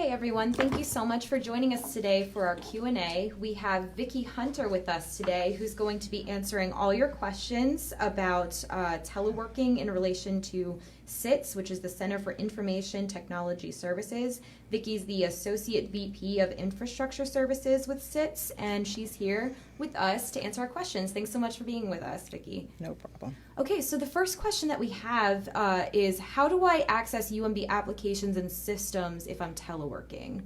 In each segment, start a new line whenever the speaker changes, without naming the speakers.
Hey everyone, thank you so much for joining us today for our Q&A. We have Vicky Hunter with us today who's going to be answering all your questions about teleworking in relation to CITS, which is the Center for Information Technology Services. Vicky's the Associate VP of Infrastructure Services with CITS, and she's here with us to answer our questions. Thanks so much for being with us, Vicky.
No problem.
Okay, so the first question that we have is, how do I access UMB applications and systems if I'm teleworking?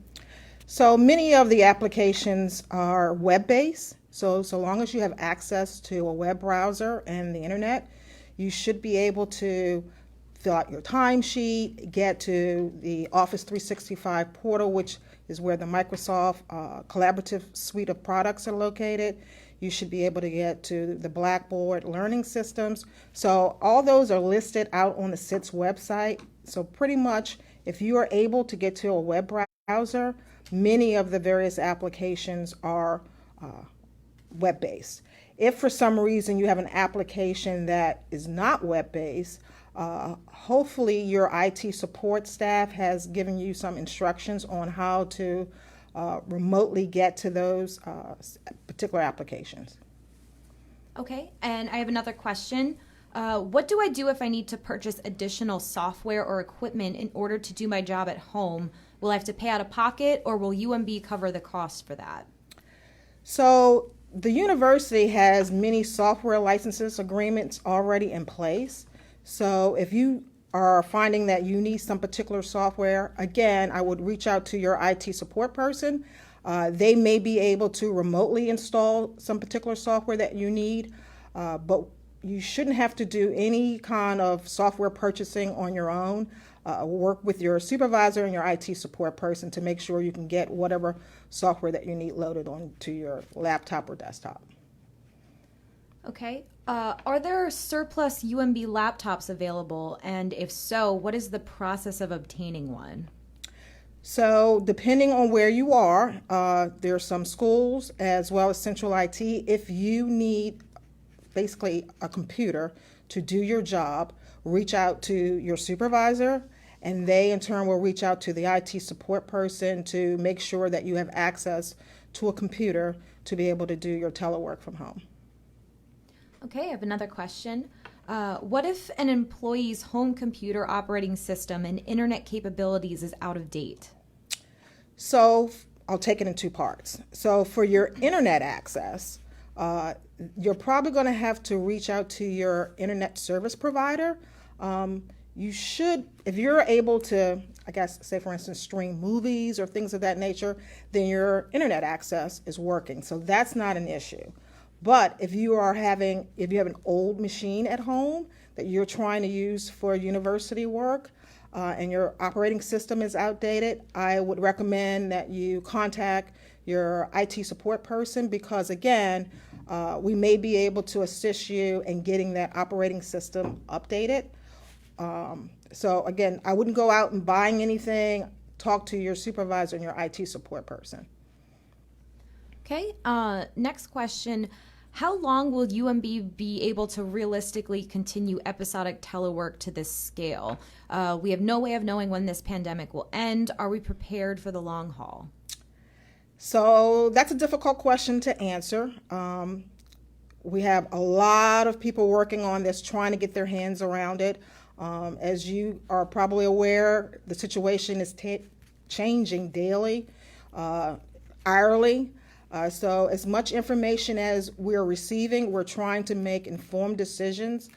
So many of the applications are web-based. So long as you have access to a web browser and the internet, you should be able to fill out your timesheet, get to the Office 365 portal, which is where the Microsoft collaborative suite of products are located. You should be able to get to the Blackboard learning systems. So all those are listed out on the CITS website. So pretty much if you are able to get to a web browser, many of the various applications are web-based. If for some reason you have an application that is not web-based, hopefully your IT support staff has given you some instructions on how to remotely get to those particular applications.
Okay, and I have another question. What do I do if I need to purchase additional software or equipment in order to do my job at home? Will I have to pay out of pocket, or will UMB cover the cost for that?
So the university has many software licenses agreements already in place. So if you are finding that you need some particular software, again, I would reach out to your IT support person. They may be able to remotely install some particular software that you need, but you shouldn't have to do any kind of software purchasing on your own. Work with your supervisor and your IT support person to make sure you can get whatever software that you need loaded onto your laptop or desktop.
Okay. Are there surplus UMB laptops available? And if so, what is the process of obtaining one?
So depending on where you are, there are some schools as well as central IT. If you need basically a computer to do your job, reach out to your supervisor, and they in turn will reach out to the IT support person to make sure that you have access to a computer to be able to do your telework from home.
Okay, I have another question. What if an employee's home computer operating system and internet capabilities is out of date?
So I'll take it in two parts. So for your internet access, you're probably going to have to reach out to your internet service provider. You should, if you're able to, I guess, say for instance, stream movies or things of that nature, then your internet access is working. So that's not an issue. But if you have an old machine at home that you're trying to use for university work and your operating system is outdated, I would recommend that you contact your IT support person because, again, we may be able to assist you in getting that operating system updated. So, again, I wouldn't go out and buying anything. Talk to your supervisor and your IT support person.
Okay, next question. How long will UMB be able to realistically continue episodic telework to this scale? We have no way of knowing when this pandemic will end. Are we prepared for the long haul?
So that's a difficult question to answer. We have a lot of people working on this, trying to get their hands around it. As you are probably aware, the situation is changing daily, hourly. So as much information as we're receiving, we're trying to make informed decisions.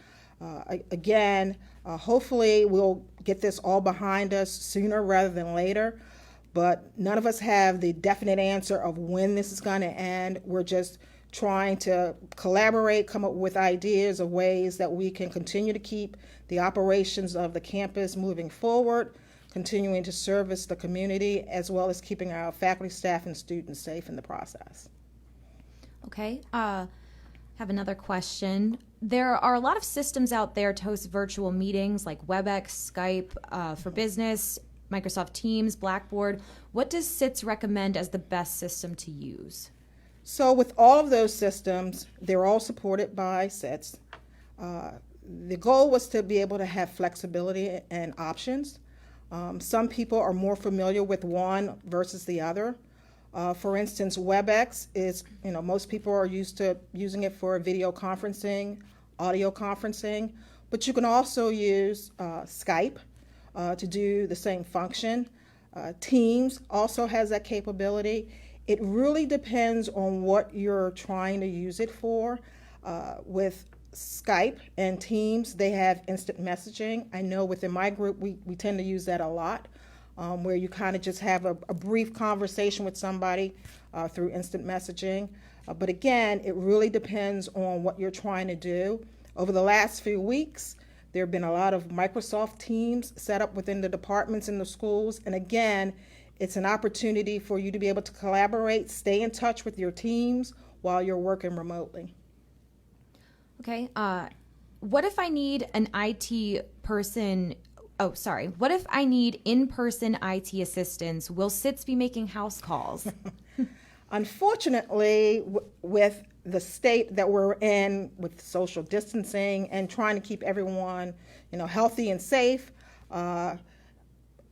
Again, hopefully we'll get this all behind us sooner rather than later, but none of us have the definite answer of when this is going to end. We're just trying to collaborate, come up with ideas of ways that we can continue to keep the operations of the campus moving forward, continuing to service the community, as well as keeping our faculty, staff, and students safe in the process.
Okay, have another question. There are a lot of systems out there to host virtual meetings like WebEx, Skype for Business, Microsoft Teams, Blackboard. What does CITS recommend as the best system to use?
So with all of those systems, they're all supported by CITS. The goal was to be able to have flexibility and options. Some people are more familiar with one versus the other. For instance, WebEx is, most people are used to using it for video conferencing, audio conferencing, but you can also use Skype to do the same function. Teams also has that capability. It really depends on what you're trying to use it for. With Skype and Teams, they have instant messaging. I know within my group, we tend to use that a lot, where you kind of just have a brief conversation with somebody through instant messaging. But again, it really depends on what you're trying to do. Over the last few weeks, there have been a lot of Microsoft Teams set up within the departments in the schools. And again, it's an opportunity for you to be able to collaborate, stay in touch with your teams while you're working remotely.
Okay. What if I need an IT person? Oh, sorry. What if I need in-person IT assistance? Will CITS be making house calls?
Unfortunately, with the state that we're in with social distancing and trying to keep everyone, healthy and safe,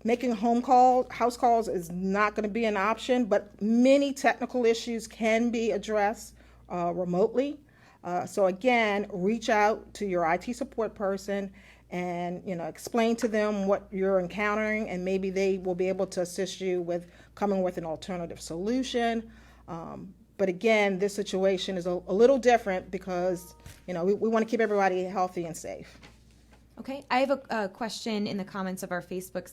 making house calls is not going to be an option, but many technical issues can be addressed remotely. So again, reach out to your IT support person and explain to them what you're encountering, and maybe they will be able to assist you with coming with an alternative solution. But again, this situation is a little different because we want to keep everybody healthy and safe.
Okay, I have a question in the comments of our Facebook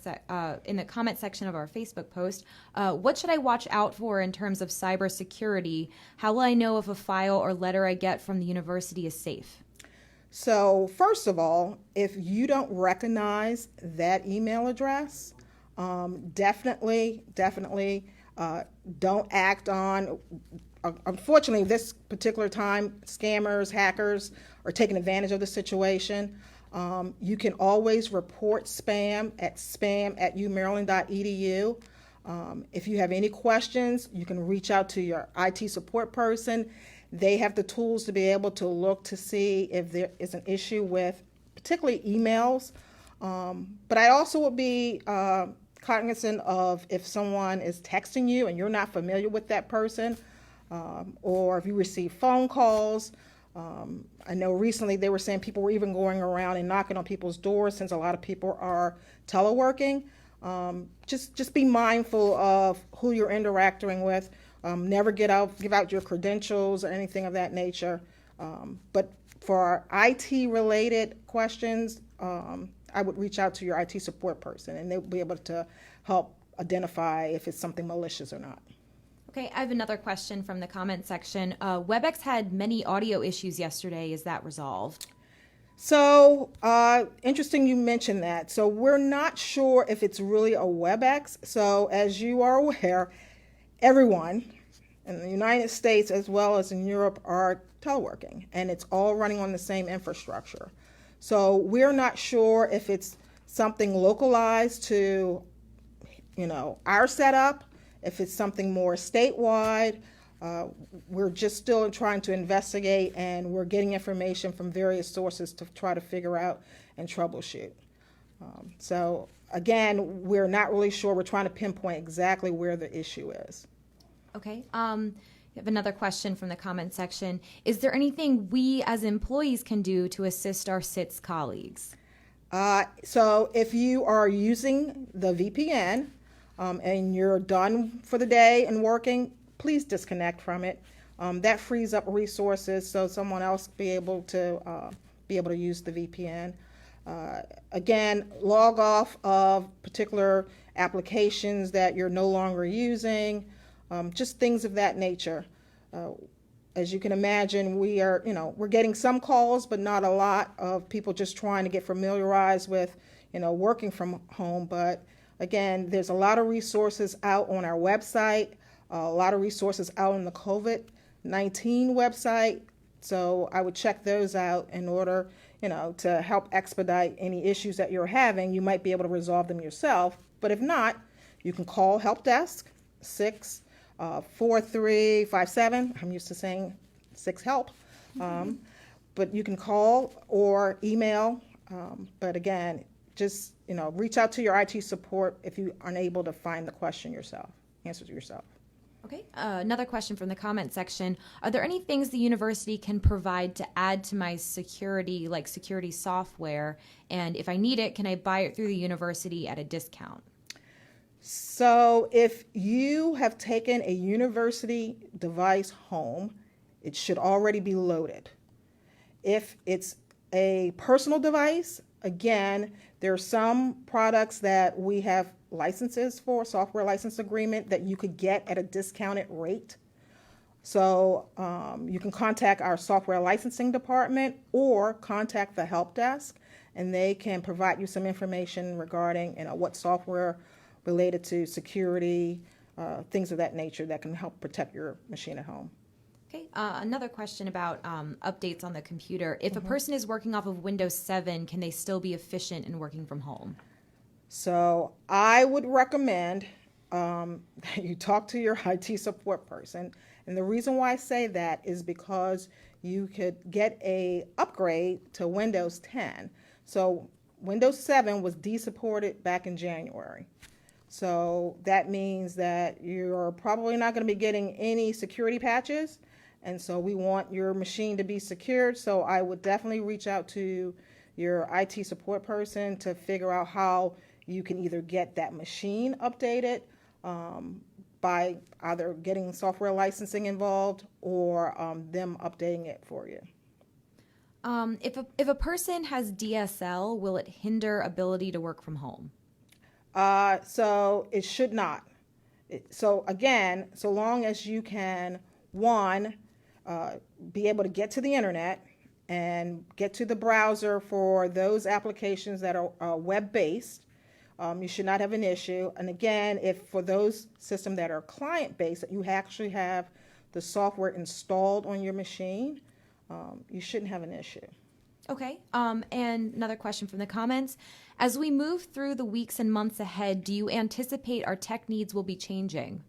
in the comment section of our Facebook post. What should I watch out for in terms of cybersecurity? How will I know if a file or letter I get from the university is safe?
So first of all, if you don't recognize that email address, definitely don't act on. Unfortunately, this particular time, scammers, hackers are taking advantage of the situation. You can always report spam at spam@umaryland.edu. If you have any questions, you can reach out to your IT support person. They have the tools to be able to look to see if there is an issue with particularly emails. But I also would be cognizant of if someone is texting you and you're not familiar with that person, or if you receive phone calls. I know recently they were saying people were even going around and knocking on people's doors since a lot of people are teleworking. Just be mindful of who you're interacting with. Never give out your credentials or anything of that nature. But for IT-related questions, I would reach out to your IT support person, and they'll be able to help identify if it's something malicious or not.
Okay, I have another question from the comment section. WebEx had many audio issues yesterday. Is that resolved?
So interesting you mentioned that. So we're not sure if it's really a WebEx. So as you are aware, everyone in the United States as well as in Europe are teleworking, and it's all running on the same infrastructure. So we're not sure if it's something localized to, our setup, if it's something more statewide. We're just still trying to investigate, and we're getting information from various sources to try to figure out and troubleshoot. So again, we're not really sure. We're trying to pinpoint exactly where the issue is.
Okay. We have another question from the comment section. Is there anything we as employees can do to assist our CITS colleagues?
So if you are using the VPN and you're done for the day and working, please disconnect from it. That frees up resources so someone else be able to use the VPN. Again, log off of particular applications that you're no longer using. Just things of that nature. As you can imagine, we're getting some calls, but not a lot of people just trying to get familiarized with, working from home. But again, there's a lot of resources out on our website, a lot of resources out on the COVID-19 website. So I would check those out in order, to help expedite any issues that you're having. You might be able to resolve them yourself, but if not, you can call Help Desk 64357. I'm used to saying 6HELP, but you can call or email. But again, just, reach out to your IT support if you aren't able to find the question yourself, answer to yourself.
Okay, another question from the comment section. Are there any things the university can provide to add to my security, like security software? And if I need it, can I buy it through the university at a discount?
So if you have taken a university device home, it should already be loaded. If it's a personal device, again, there are some products that we have licenses for, software license agreement that you could get at a discounted rate. So you can contact our software licensing department or contact the help desk, and they can provide you some information regarding what software related to security, things of that nature that can help protect your machine at home.
Okay, another question about updates on the computer. If a person is working off of Windows 7, can they still be efficient in working from home?
So I would recommend that you talk to your IT support person. And the reason why I say that is because you could get a upgrade to Windows 10. So Windows 7 was de-supported back in January. So that means that you're probably not going to be getting any security patches. And so we want your machine to be secured. So I would definitely reach out to your IT support person to figure out how you can either get that machine updated by either getting software licensing involved or them updating it for you.
If a person has DSL, will it hinder ability to work from home?
So it should not. So again, so long as you can, one, be able to get to the internet and get to the browser for those applications that are web-based, you should not have an issue. And again, if for those systems that are client-based, you actually have the software installed on your machine, you shouldn't have an issue.
Okay, and another question from the comments. As we move through the weeks and months ahead, do you anticipate our tech needs will be changing?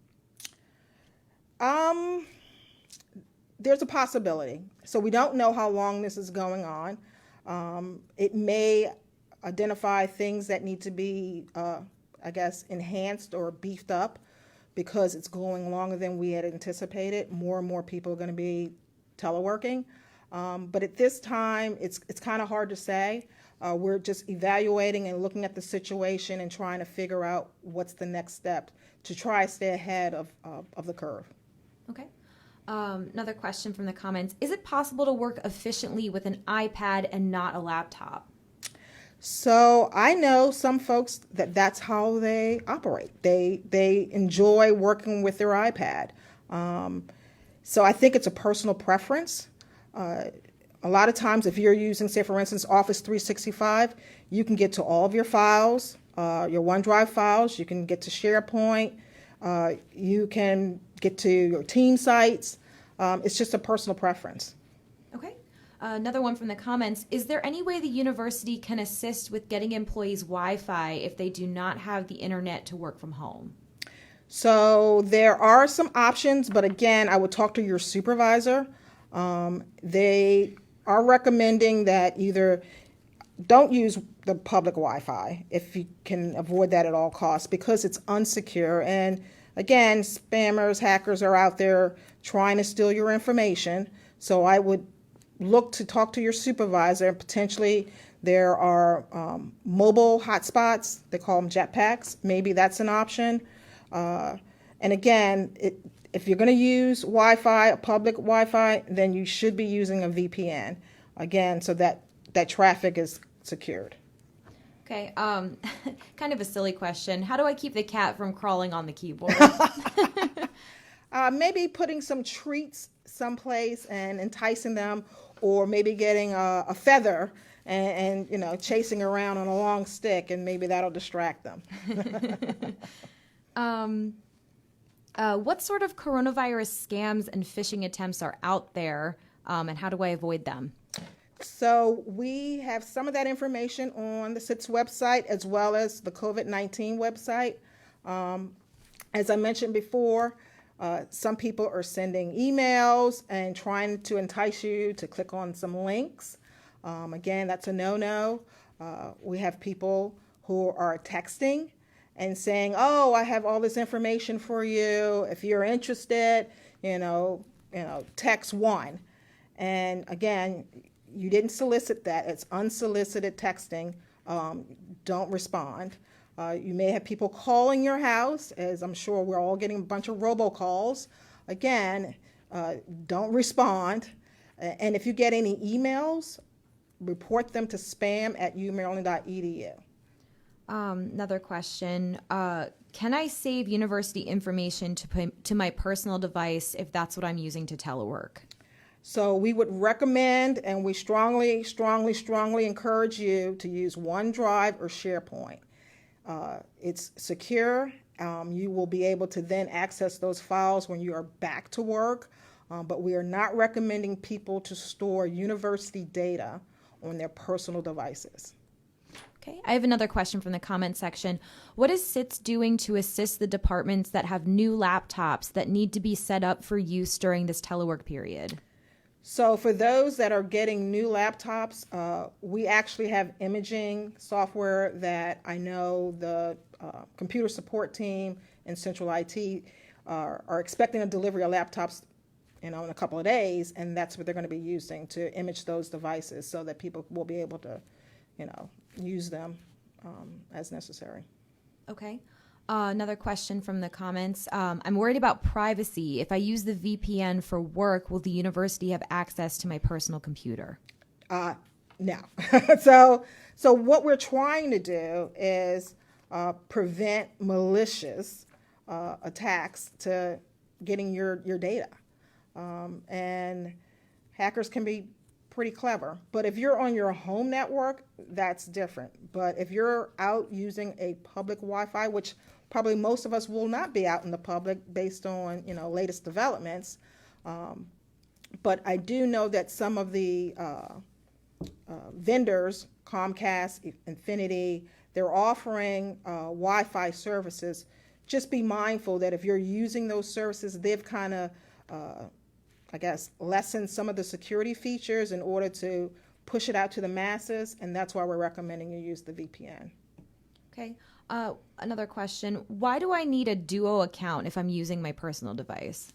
There's a possibility. So we don't know how long this is going on. It may identify things that need to be, enhanced or beefed up because it's going longer than we had anticipated. More and more people are going to be teleworking. But at this time, it's kind of hard to say. We're just evaluating and looking at the situation and trying to figure out what's the next step to try to stay ahead of the curve.
Okay. Another question from the comments. Is it possible to work efficiently with an iPad and not a laptop?
So I know some folks that's how they operate. They enjoy working with their iPad. So I think it's a personal preference. A lot of times if you're using, say, for instance, Office 365, you can get to all of your files, your OneDrive files. You can get to SharePoint. You can get to your team sites. It's just a personal preference.
Okay. Another one from the comments. Is there any way the university can assist with getting employees Wi-Fi if they do not have the internet to work from home?
So there are some options, but again, I would talk to your supervisor. They are recommending that either don't use the public Wi-Fi if you can avoid that at all costs because it's unsecure. And again, spammers, hackers are out there trying to steal your information. So I would look to talk to your supervisor. Potentially there are mobile hotspots. They call them jetpacks. Maybe that's an option. And again, if you're going to use Wi-Fi, a public Wi-Fi, then you should be using a VPN. Again, so that traffic is secured.
Okay, kind of a silly question. How do I keep the cat from crawling on the keyboard?
Maybe putting some treats someplace and enticing them, or maybe getting a feather and chasing around on a long stick, and maybe that'll distract them.
What sort of coronavirus scams and phishing attempts are out there, and how do I avoid them?
So we have some of that information on the CITS website as well as the COVID-19 website. As I mentioned before, some people are sending emails and trying to entice you to click on some links. Again, that's a no-no. We have people who are texting and saying, oh, I have all this information for you. If you're interested, text 1. And again, you didn't solicit that. It's unsolicited texting. Don't respond. You may have people calling your house, as I'm sure we're all getting a bunch of robocalls. Again, don't respond. And if you get any emails, report them to spam@umaryland.edu.
Another question. Can I save university information to my personal device if that's what I'm using to telework?
So we would recommend, and we strongly, strongly, strongly encourage you to use OneDrive or SharePoint. It's secure. You will be able to then access those files when you are back to work, but we are not recommending people to store university data on their personal devices.
Okay, I have another question from the comment section. What is CITS doing to assist the departments that have new laptops that need to be set up for use during this telework period?
So for those that are getting new laptops, we actually have imaging software that I know the computer support team and central IT are expecting a delivery of laptops in a couple of days, and that's what they're going to be using to image those devices so that people will be able to use them as necessary.
Okay. Another question from the comments. I'm worried about privacy. If I use the VPN for work, will the university have access to my personal computer?
No. So what we're trying to do is prevent malicious attacks to getting your data. And hackers can be pretty clever. But if you're on your home network, that's different. But if you're out using a public Wi-Fi, which probably most of us will not be out in the public based on latest developments, but I do know that some of the vendors, Comcast, Infinity, they're offering Wi-Fi services. Just be mindful that if you're using those services, they've kind of lessen some of the security features in order to push it out to the masses, and that's why we're recommending you use the VPN.
Okay. Another question. Why do I need a Duo account if I'm using my personal device?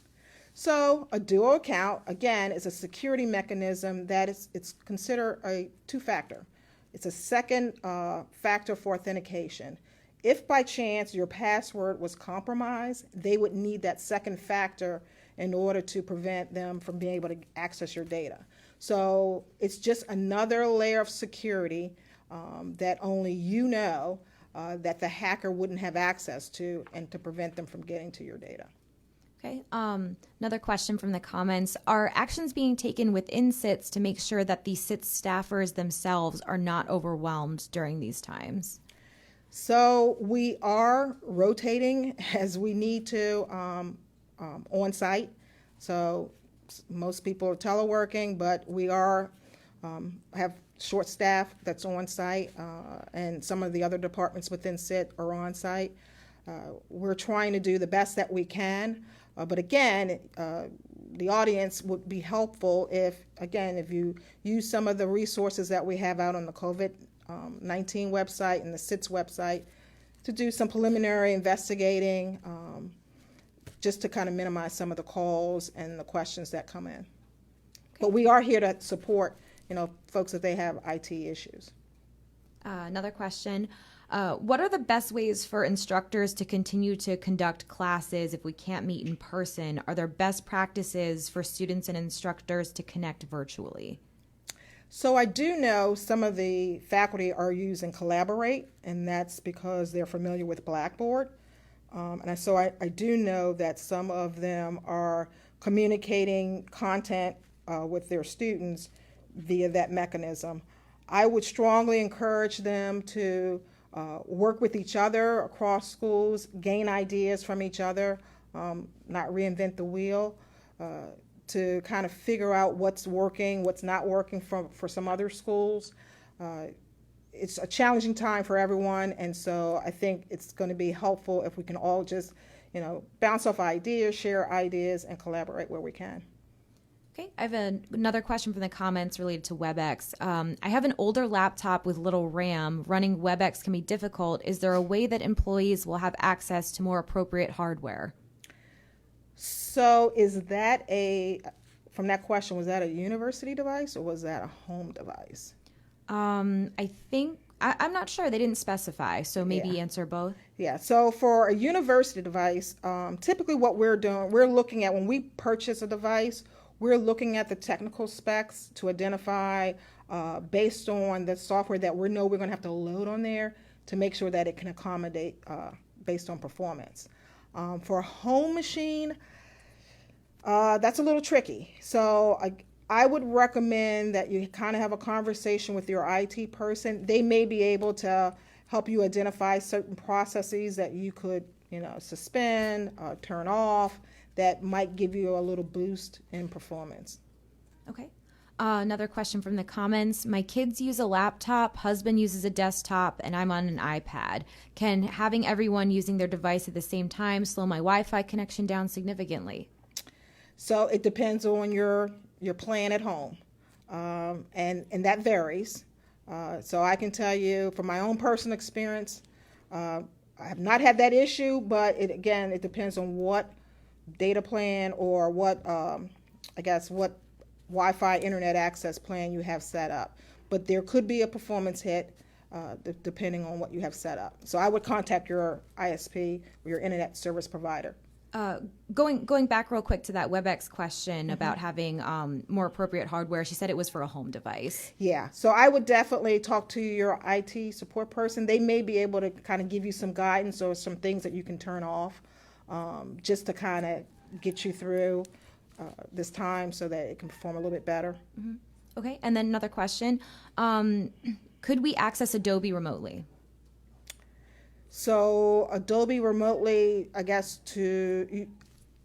So a Duo account, again, is a security mechanism that it's considered a two-factor. It's a second factor for authentication. If by chance your password was compromised, they would need that second factor in order to prevent them from being able to access your data. So it's just another layer of security that only that the hacker wouldn't have access to, and to prevent them from getting to your data.
Okay. Another question from the comments. Are actions being taken within CITS to make sure that the CITS staffers themselves are not overwhelmed during these times?
So we are rotating as we need to on site. So most people are teleworking, but we are have short staff that's on site, and some of the other departments within CIT are on site. We're trying to do the best that we can, but again, the audience would be helpful if you use some of the resources that we have out on the COVID-19 website and the CITS website to do some preliminary investigating, just to kind of minimize some of the calls and the questions that come in. Okay. But we are here to support, folks if they have IT issues.
Another question. What are the best ways for instructors to continue to conduct classes if we can't meet in person? Are there best practices for students and instructors to connect virtually?
So I do know some of the faculty are using Collaborate, and that's because they're familiar with Blackboard. So I do know that some of them are communicating content with their students via that mechanism. I would strongly encourage them to work with each other across schools, gain ideas from each other, not reinvent the wheel, to kind of figure out what's working, what's not working for some other schools. It's a challenging time for everyone, and so I think it's going to be helpful if we can all just, bounce off ideas, share ideas, and collaborate where we can.
Okay, I have another question from the comments related to WebEx. I have an older laptop with little RAM. Running WebEx can be difficult. Is there a way that employees will have access to more appropriate hardware?
So is that from that question, was that a university device or was that a home device?
I think, I'm not sure. They didn't specify, so maybe
Yeah.
answer both.
Yeah, so for a university device, typically what we're doing, we're looking at when we purchase a device, we're looking at the technical specs to identify, based on the software that we know we're going to have to load on there to make sure that it can accommodate based on performance. For a home machine, that's a little tricky. So I would recommend that you kind of have a conversation with your IT person. They may be able to help you identify certain processes that you could, suspend, turn off, that might give you a little boost in performance.
Okay. Another question from the comments. My kids use a laptop, husband uses a desktop, and I'm on an iPad. Can having everyone using their device at the same time slow my Wi-Fi connection down significantly?
So it depends on your plan at home, and that varies. So I can tell you from my own personal experience, I have not had that issue, but it depends on what data plan or what Wi-Fi internet access plan you have set up. But there could be a performance hit depending on what you have set up. So I would contact your ISP or your internet service provider.
Going back real quick to that WebEx question about having more appropriate hardware, she said it was for a home device.
Yeah, so I would definitely talk to your IT support person. They may be able to kind of give you some guidance or some things that you can turn off just to kind of get you through this time so that it can perform a little bit better.
Mm-hmm. Okay, and then another question. Could we access Adobe remotely?
So Adobe remotely, I guess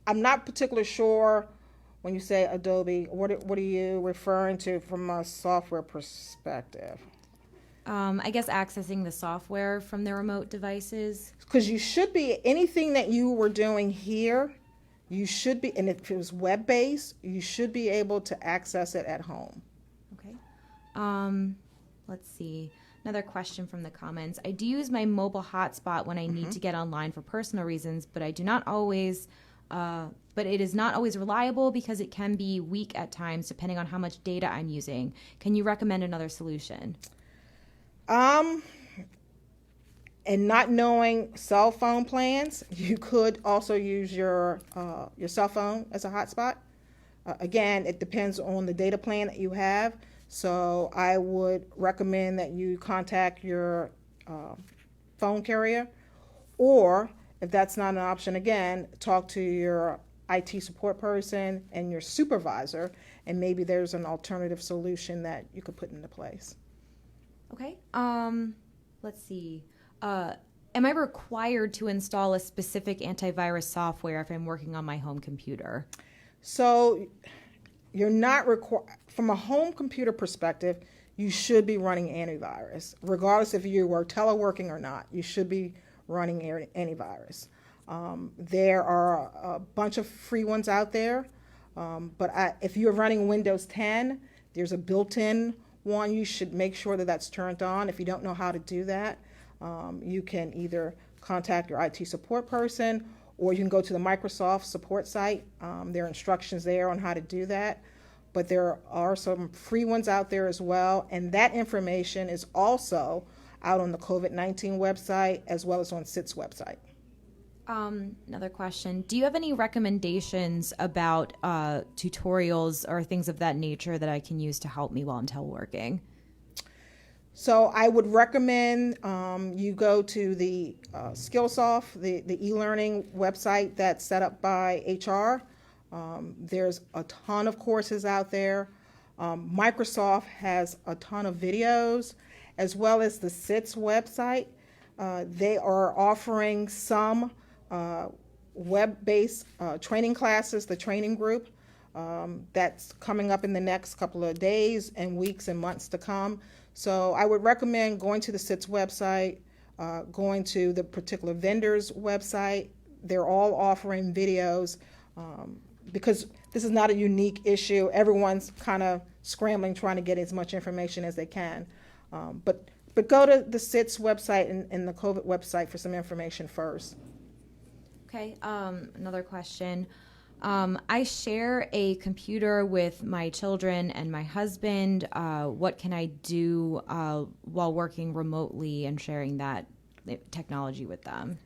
I'm not particularly sure when you say Adobe, what are you referring to from a software perspective?
I guess accessing the software from their remote devices.
Because you should be, anything that you were doing here, you should be, and if it was web-based, you should be able to access it at home.
Okay. Let's see. Another question from the comments. I do use my mobile hotspot when I need to get online for personal reasons, but I do not always, but it is not always reliable because it can be weak at times depending on how much data I'm using. Can you recommend another solution?
And not knowing cell phone plans, you could also use your cell phone as a hotspot. Again, it depends on the data plan that you have. So I would recommend that you contact your phone carrier, or if that's not an option, again, talk to your IT support person and your supervisor, and maybe there's an alternative solution that you could put into place.
Okay. Let's see. Am I required to install a specific antivirus software if I'm working on my home computer?
So you're not required, from a home computer perspective, you should be running antivirus. Regardless if you were teleworking or not, you should be running antivirus. There are a bunch of free ones out there, but if you're running Windows 10, there's a built-in one. You should make sure that that's turned on. If you don't know how to do that, you can either contact your IT support person, or you can go to the Microsoft support site. There are instructions there on how to do that. But there are some free ones out there as well. And that information is also out on the COVID-19 website as well as on CITS website.
Another question. Do you have any recommendations about tutorials or things of that nature that I can use to help me while I'm teleworking?
So I would recommend you go to the Skillsoft, the e-learning website that's set up by HR. There's a ton of courses out there. Microsoft has a ton of videos, as well as the CITS website. They are offering some web-based training classes, the training group, that's coming up in the next couple of days and weeks and months to come. So I would recommend going to the CITS website, going to the particular vendor's website. They're all offering videos because this is not a unique issue. Everyone's kind of scrambling, trying to get as much information as they can. But go to the CITS website and the COVID website for some information first.
Okay, another question. I share a computer with my children and my husband. What can I do while working remotely and sharing that technology with them?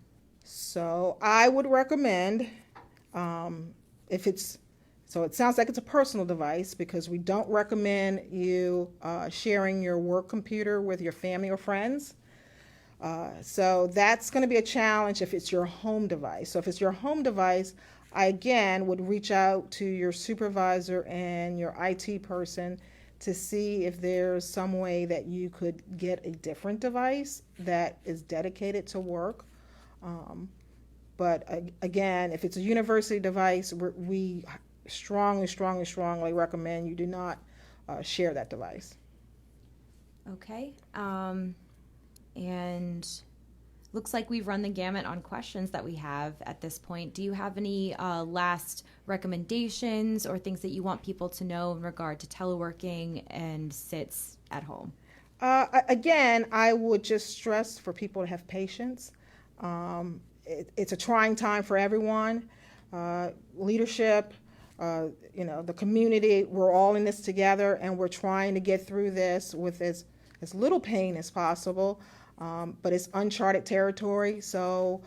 So I would recommend, so it sounds like it's a personal device, because we don't recommend you sharing your work computer with your family or friends. So that's going to be a challenge if it's your home device. So if it's your home device, I again would reach out to your supervisor and your IT person to see if there's some way that you could get a different device that is dedicated to work. But again, if it's a university device, we strongly recommend you do not share that device.
Okay. And looks like we've run the gamut on questions that we have at this point. Do you have any last recommendations or things that you want people to know in regard to teleworking and CITS at home?
Again, I would just stress for people to have patience. It's a trying time for everyone. Leadership, the community, we're all in this together, and we're trying to get through this with as little pain as possible. But it's uncharted territory. So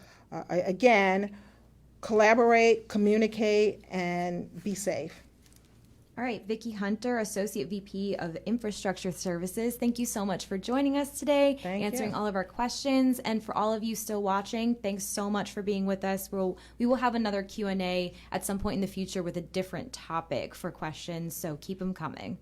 again, collaborate, communicate, and be safe.
All right, Vicky Hunter, Associate VP of Infrastructure Services. Thank you so much for joining us today, answering all of our questions. And for all of you still watching, thanks so much for being with us. We will have another Q&A at some point in the future with a different topic for questions, so keep them coming.